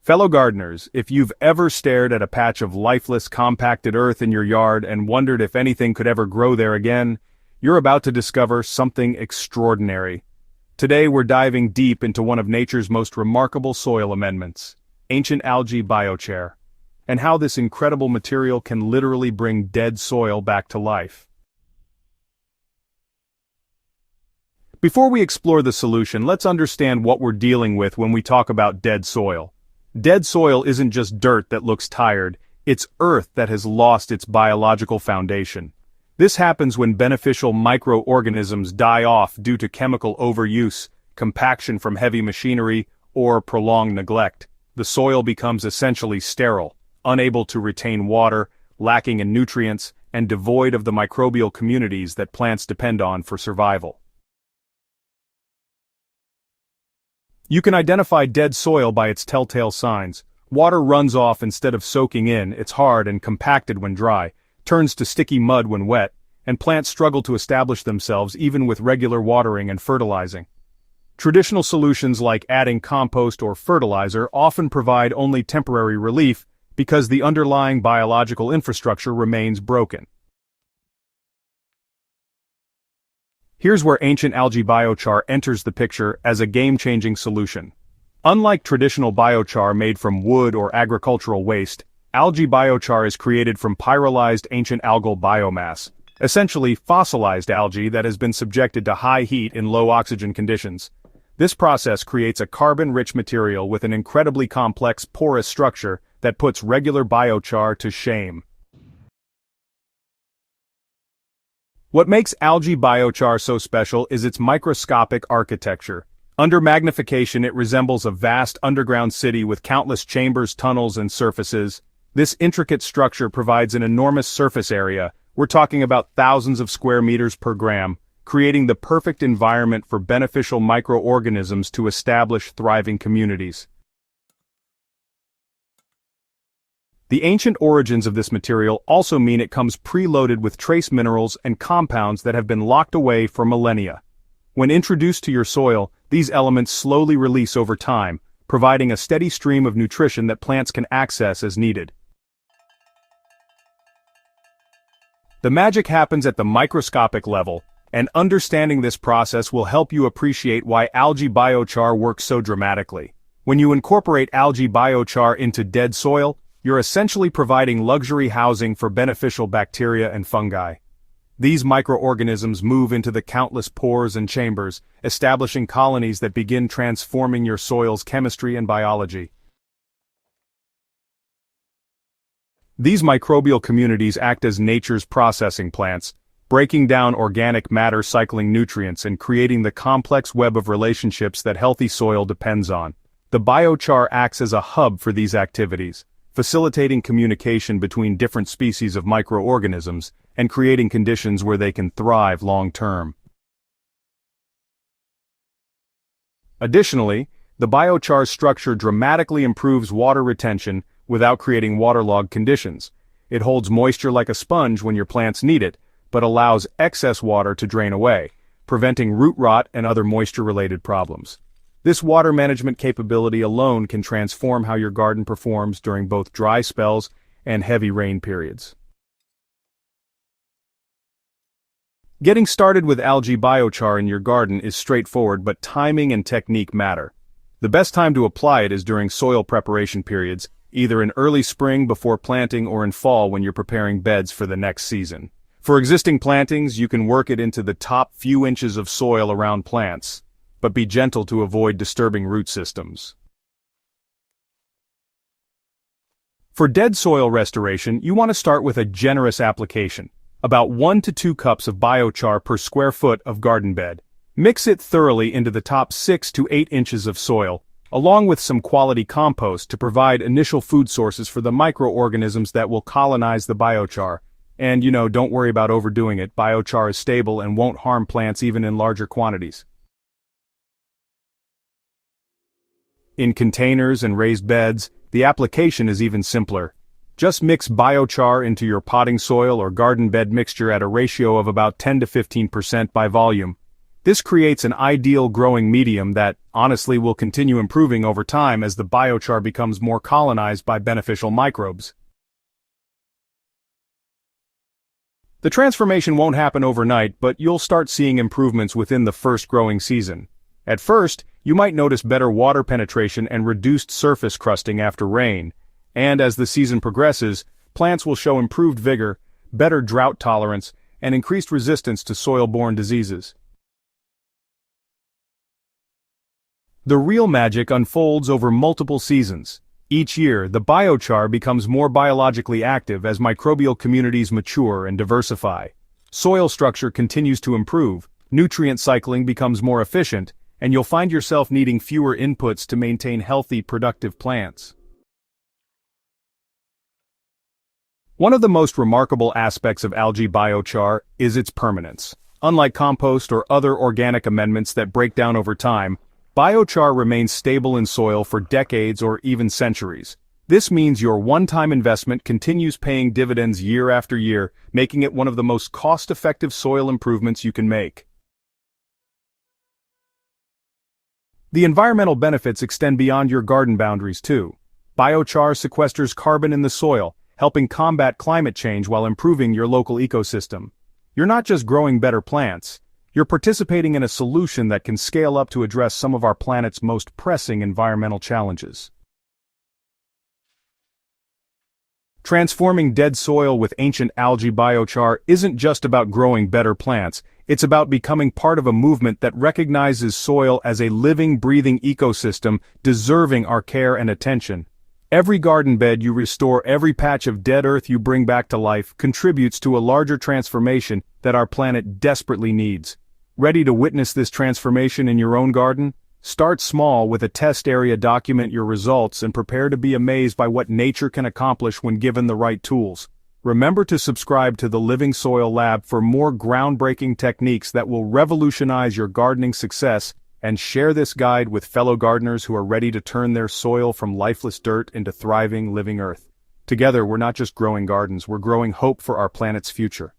Fellow gardeners, if you've ever stared at a patch of lifeless, compacted earth in your yard and wondered if anything could ever grow there again, you're about to discover something extraordinary. Today we're diving deep into one of nature's most remarkable soil amendments, ancient algae biochar, and how this incredible material can literally bring dead soil back to life. Before we explore the solution, let's understand what we're dealing with when we talk about dead soil. Dead soil isn't just dirt that looks tired, it's earth that has lost its biological foundation. This happens when beneficial microorganisms die off due to chemical overuse, compaction from heavy machinery, or prolonged neglect. The soil becomes essentially sterile, unable to retain water, lacking in nutrients, and devoid of the microbial communities that plants depend on for survival. You can identify dead soil by its telltale signs. Water runs off instead of soaking in, it's hard and compacted when dry, turns to sticky mud when wet, and plants struggle to establish themselves even with regular watering and fertilizing. Traditional solutions like adding compost or fertilizer often provide only temporary relief because the underlying biological infrastructure remains broken. Here's where ancient algae biochar enters the picture as a game-changing solution. Unlike traditional biochar made from wood or agricultural waste, algae biochar is created from pyrolyzed ancient algal biomass, essentially fossilized algae that has been subjected to high heat in low oxygen conditions. This process creates a carbon-rich material with an incredibly complex porous structure that puts regular biochar to shame. What makes algae biochar so special is its microscopic architecture. Under magnification, it resembles a vast underground city with countless chambers, tunnels, and surfaces. This intricate structure provides an enormous surface area. We're talking about thousands of square meters per gram, creating the perfect environment for beneficial microorganisms to establish thriving communities. The ancient origins of this material also mean it comes preloaded with trace minerals and compounds that have been locked away for millennia. When introduced to your soil, these elements slowly release over time, providing a steady stream of nutrition that plants can access as needed. The magic happens at the microscopic level, and understanding this process will help you appreciate why algae biochar works so dramatically. When you incorporate algae biochar into dead soil, you're essentially providing luxury housing for beneficial bacteria and fungi. These microorganisms move into the countless pores and chambers, establishing colonies that begin transforming your soil's chemistry and biology. These microbial communities act as nature's processing plants, breaking down organic matter, cycling nutrients, and creating the complex web of relationships that healthy soil depends on. The biochar acts as a hub for these activities, facilitating communication between different species of microorganisms and creating conditions where they can thrive long-term. Additionally, the biochar's structure dramatically improves water retention without creating waterlogged conditions. It holds moisture like a sponge when your plants need it, but allows excess water to drain away, preventing root rot and other moisture-related problems. This water management capability alone can transform how your garden performs during both dry spells and heavy rain periods. Getting started with algae biochar in your garden is straightforward, but timing and technique matter. The best time to apply it is during soil preparation periods, either in early spring before planting or in fall when you're preparing beds for the next season. For existing plantings, you can work it into the top few inches of soil around plants, but be gentle to avoid disturbing root systems. For dead soil restoration, you want to start with a generous application, about 1 to 2 cups of biochar per square foot of garden bed. Mix it thoroughly into the top 6 to 8 inches of soil, along with some quality compost to provide initial food sources for the microorganisms that will colonize the biochar. And don't worry about overdoing it. Biochar is stable and won't harm plants even in larger quantities. In containers and raised beds, the application is even simpler. Just mix biochar into your potting soil or garden bed mixture at a ratio of about 10 to 15% by volume. This creates an ideal growing medium that, honestly, will continue improving over time as the biochar becomes more colonized by beneficial microbes. The transformation won't happen overnight, but you'll start seeing improvements within the first growing season. At first, you might notice better water penetration and reduced surface crusting after rain, and as the season progresses, plants will show improved vigor, better drought tolerance, and increased resistance to soil-borne diseases. The real magic unfolds over multiple seasons. Each year, the biochar becomes more biologically active as microbial communities mature and diversify. Soil structure continues to improve, nutrient cycling becomes more efficient, and you'll find yourself needing fewer inputs to maintain healthy, productive plants. One of the most remarkable aspects of algae biochar is its permanence. Unlike compost or other organic amendments that break down over time, biochar remains stable in soil for decades or even centuries. This means your one-time investment continues paying dividends year after year, making it one of the most cost-effective soil improvements you can make. The environmental benefits extend beyond your garden boundaries too. Biochar sequesters carbon in the soil, helping combat climate change while improving your local ecosystem. You're not just growing better plants, you're participating in a solution that can scale up to address some of our planet's most pressing environmental challenges. Transforming dead soil with ancient algae biochar isn't just about growing better plants, it's about becoming part of a movement that recognizes soil as a living, breathing ecosystem deserving our care and attention. Every garden bed you restore, every patch of dead earth you bring back to life, contributes to a larger transformation that our planet desperately needs. Ready to witness this transformation in your own garden? Start small with a test area, document your results, and prepare to be amazed by what nature can accomplish when given the right tools. Remember to subscribe to the Living Soil Lab for more groundbreaking techniques that will revolutionize your gardening success, and share this guide with fellow gardeners who are ready to turn their soil from lifeless dirt into thriving, living earth. Together, we're not just growing gardens, we're growing hope for our planet's future.